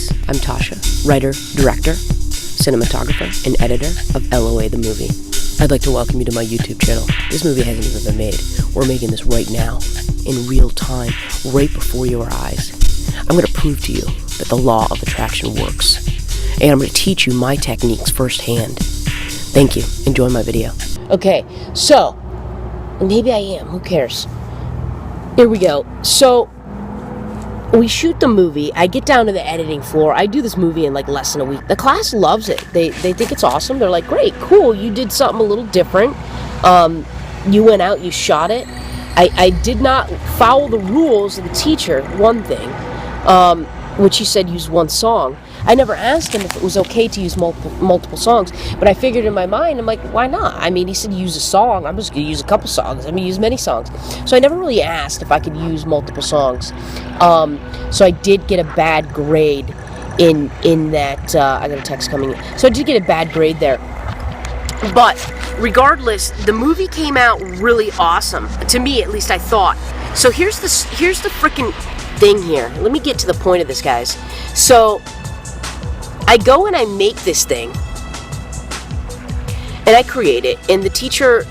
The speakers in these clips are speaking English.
guys, I'm Tasha, writer, director, cinematographer, and editor of LOA the Movie. I'd like to welcome you to my YouTube channel. This movie hasn't even been made. We're making this right now, in real time, right before your eyes. I'm going to prove to you that the law of attraction works. And I'm going to teach you my techniques firsthand. Thank you. Enjoy my video. Okay, so, maybe I am. Who cares? Here we go. So, we shoot the movie. I get down to the editing floor. I do this movie in like less than a week. The class loves it. They think it's awesome. They're like, great, cool. You did something a little different. You went out, you shot it. I did not follow the rules of the teacher, one thing, which he said use one song. I never asked him if it was okay to use multiple songs, but I figured in my mind, I'm like, why not? I mean, he said use a song. I'm just going to use a couple songs. I'm going to use many songs. So I never really asked if I could use multiple songs. So I did get a bad grade in that. I got a text coming in. So I did get a bad grade there. But regardless, the movie came out really awesome. To me, at least I thought. So here's the freaking thing here. Let me get to the point of this, guys. So I go and I make this thing, and I create it, and the teacher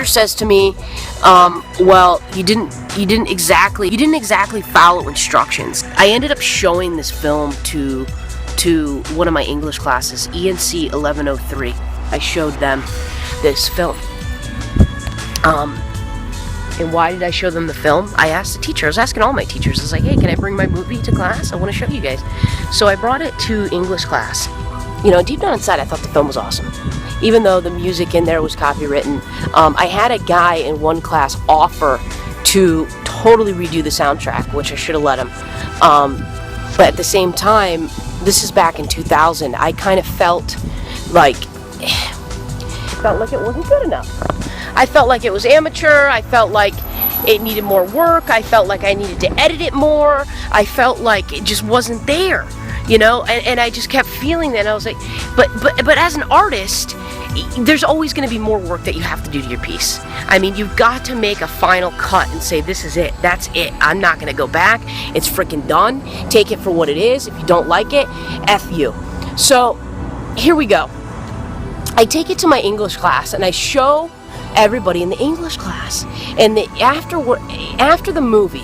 says to me, well, you didn't exactly follow instructions. I ended up showing this film to one of my English classes, ENC 1103. I showed them this film. And why did I show them the film? I asked the teacher. I was asking all my teachers. I was like, hey, can I bring my movie to class? I want to show you guys. So I brought it to English class. You know, deep down inside, I thought the film was awesome. Even though the music in there was copywritten. I had a guy in one class offer to totally redo the soundtrack, which I should have let him. But at the same time, this is back in 2000. I kind of felt like it wasn't good enough. I felt like it was amateur. I felt like it needed more work. I felt like I needed to edit it more. I felt like it just wasn't there, you know. And I just kept feeling that. And I was like, but as an artist, there's always going to be more work that you have to do to your piece. I mean, you've got to make a final cut and say, this is it. That's it. I'm not going to go back. It's freaking done. Take it for what it is. If you don't like it, F you. So here we go. I take it to my English class and I show everybody in the English class, and after the movie,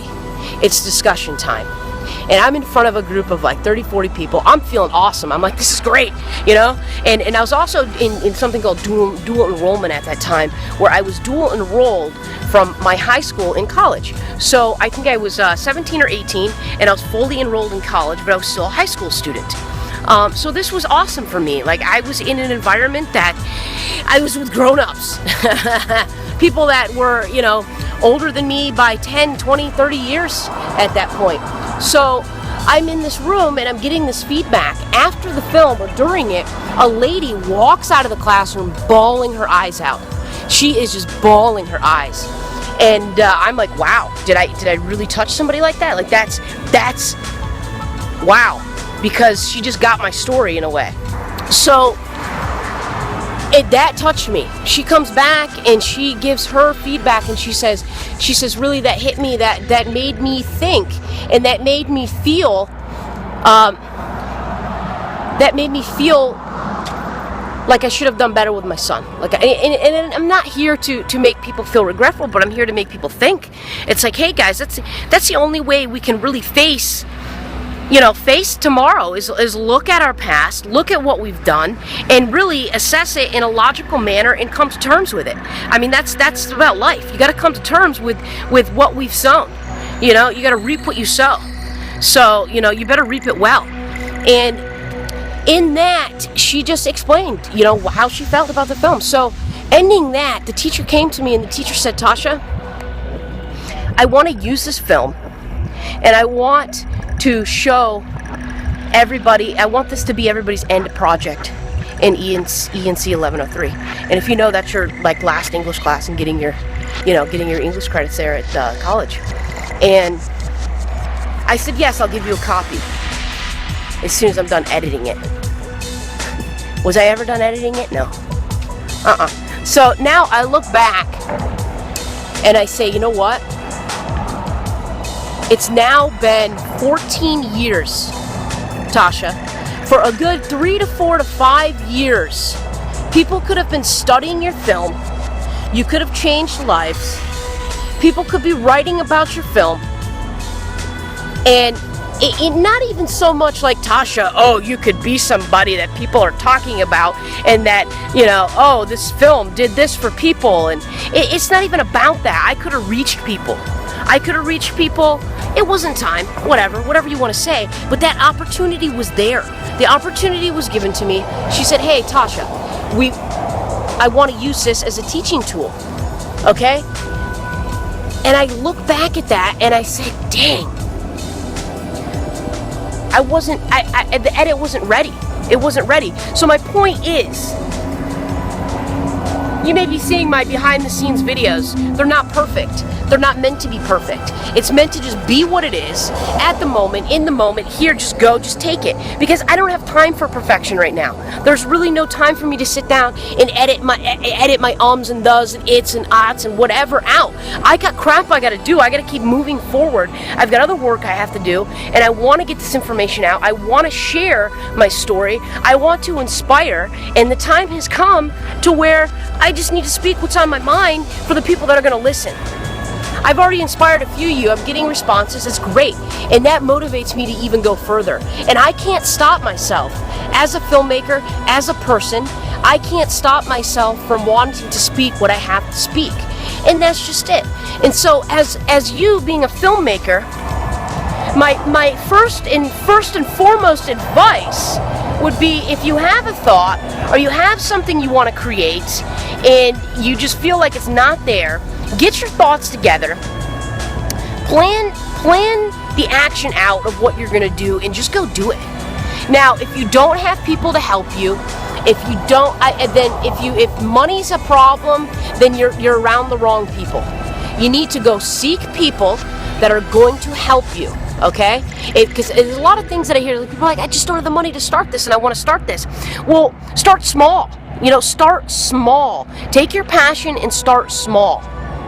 it's discussion time, and I'm in front of a group of like 30-40 people. I'm feeling awesome. I'm like, this is great, you know. And I was also in something called dual enrollment at that time, where I was dual enrolled from my high school in college. So I think I was 17 or 18, and I was fully enrolled in college, but I was still a high school student. So this was awesome for me. Like, I was in an environment that I was with grown-ups. People that were, you know, older than me by 10, 20, 30 years at that point. So I'm in this room and I'm getting this feedback. After the film or during it, a lady walks out of the classroom bawling her eyes out. She is just bawling her eyes. And I'm like, wow, did I really touch somebody like that? Like, that's wow. Because she just got my story in a way. So that touched me. She comes back and she gives her feedback, and she says really, that hit me, that made me think, and that made me feel like I should have done better with my son. Like, and I'm not here to make people feel regretful, but I'm here to make people think. It's like, hey guys, that's the only way we can really face tomorrow is look at our past, look at what we've done, and really assess it in a logical manner and come to terms with it. I mean, that's about life. You got to come to terms with what we've sown. You know, you got to reap what you sow. So, you know, you better reap it well. And in that, she just explained, you know, how she felt about the film. So, ending that, the teacher came to me and the teacher said, Tasha, I want to use this film, and I want to show everybody, I want this to be everybody's end project in ENC 1103. And if you know, that's your like last English class and getting your English credits there at college. And I said, yes, I'll give you a copy as soon as I'm done editing it. Was I ever done editing it? No. So now I look back and I say, you know what? It's now been 14 years Tasha, for a good 3 to 4 to 5 years, people could have been studying your film. You could have changed lives. People could be writing about your film. And it not even so much like, Tasha, oh, you could be somebody that people are talking about, and that, you know, oh, this film did this for people. And it's not even about that. I could have reached people. It wasn't time, whatever you want to say, but that opportunity was there. The opportunity was given to me. She said, hey, Tasha, I want to use this as a teaching tool, okay? And I look back at that and I say, dang, the edit wasn't ready. It wasn't ready. So my point is, you may be seeing my behind the scenes videos. They're not perfect. They're not meant to be perfect. It's meant to just be what it is at the moment, in the moment. Here, just go, just take it. Because I don't have time for perfection right now. There's really no time for me to sit down and edit my ums and does and its and oughts and whatever out. I got crap I gotta do. I gotta keep moving forward. I've got other work I have to do, and I want to get this information out. I want to share my story. I want to inspire, and the time has come to where I just need to speak what's on my mind for the people that are going to listen. I've already inspired a few of you. I'm getting responses. It's great. And that motivates me to even go further. And I can't stop myself. As a filmmaker, as a person, I can't stop myself from wanting to speak what I have to speak. And that's just it. And so as you being a filmmaker, my first and foremost advice would be, if you have a thought or you have something you want to create and you just feel like it's not there, get your thoughts together, plan the action out of what you're going to do, and just go do it. Now, if you don't have people to help you, if money's a problem, then you're around the wrong people. You need to go seek people that are going to help you. Okay? Because there's a lot of things that I hear, like, people are like, I just don't have the money to start this and I want to start this. Well, start small. Start small. Take your passion and start small.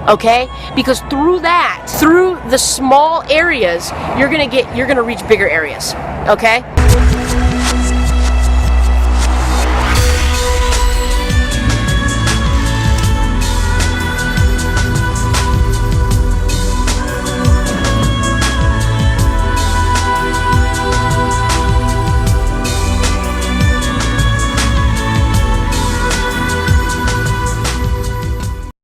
Okay? Because through the small areas, you're gonna reach bigger areas. Okay?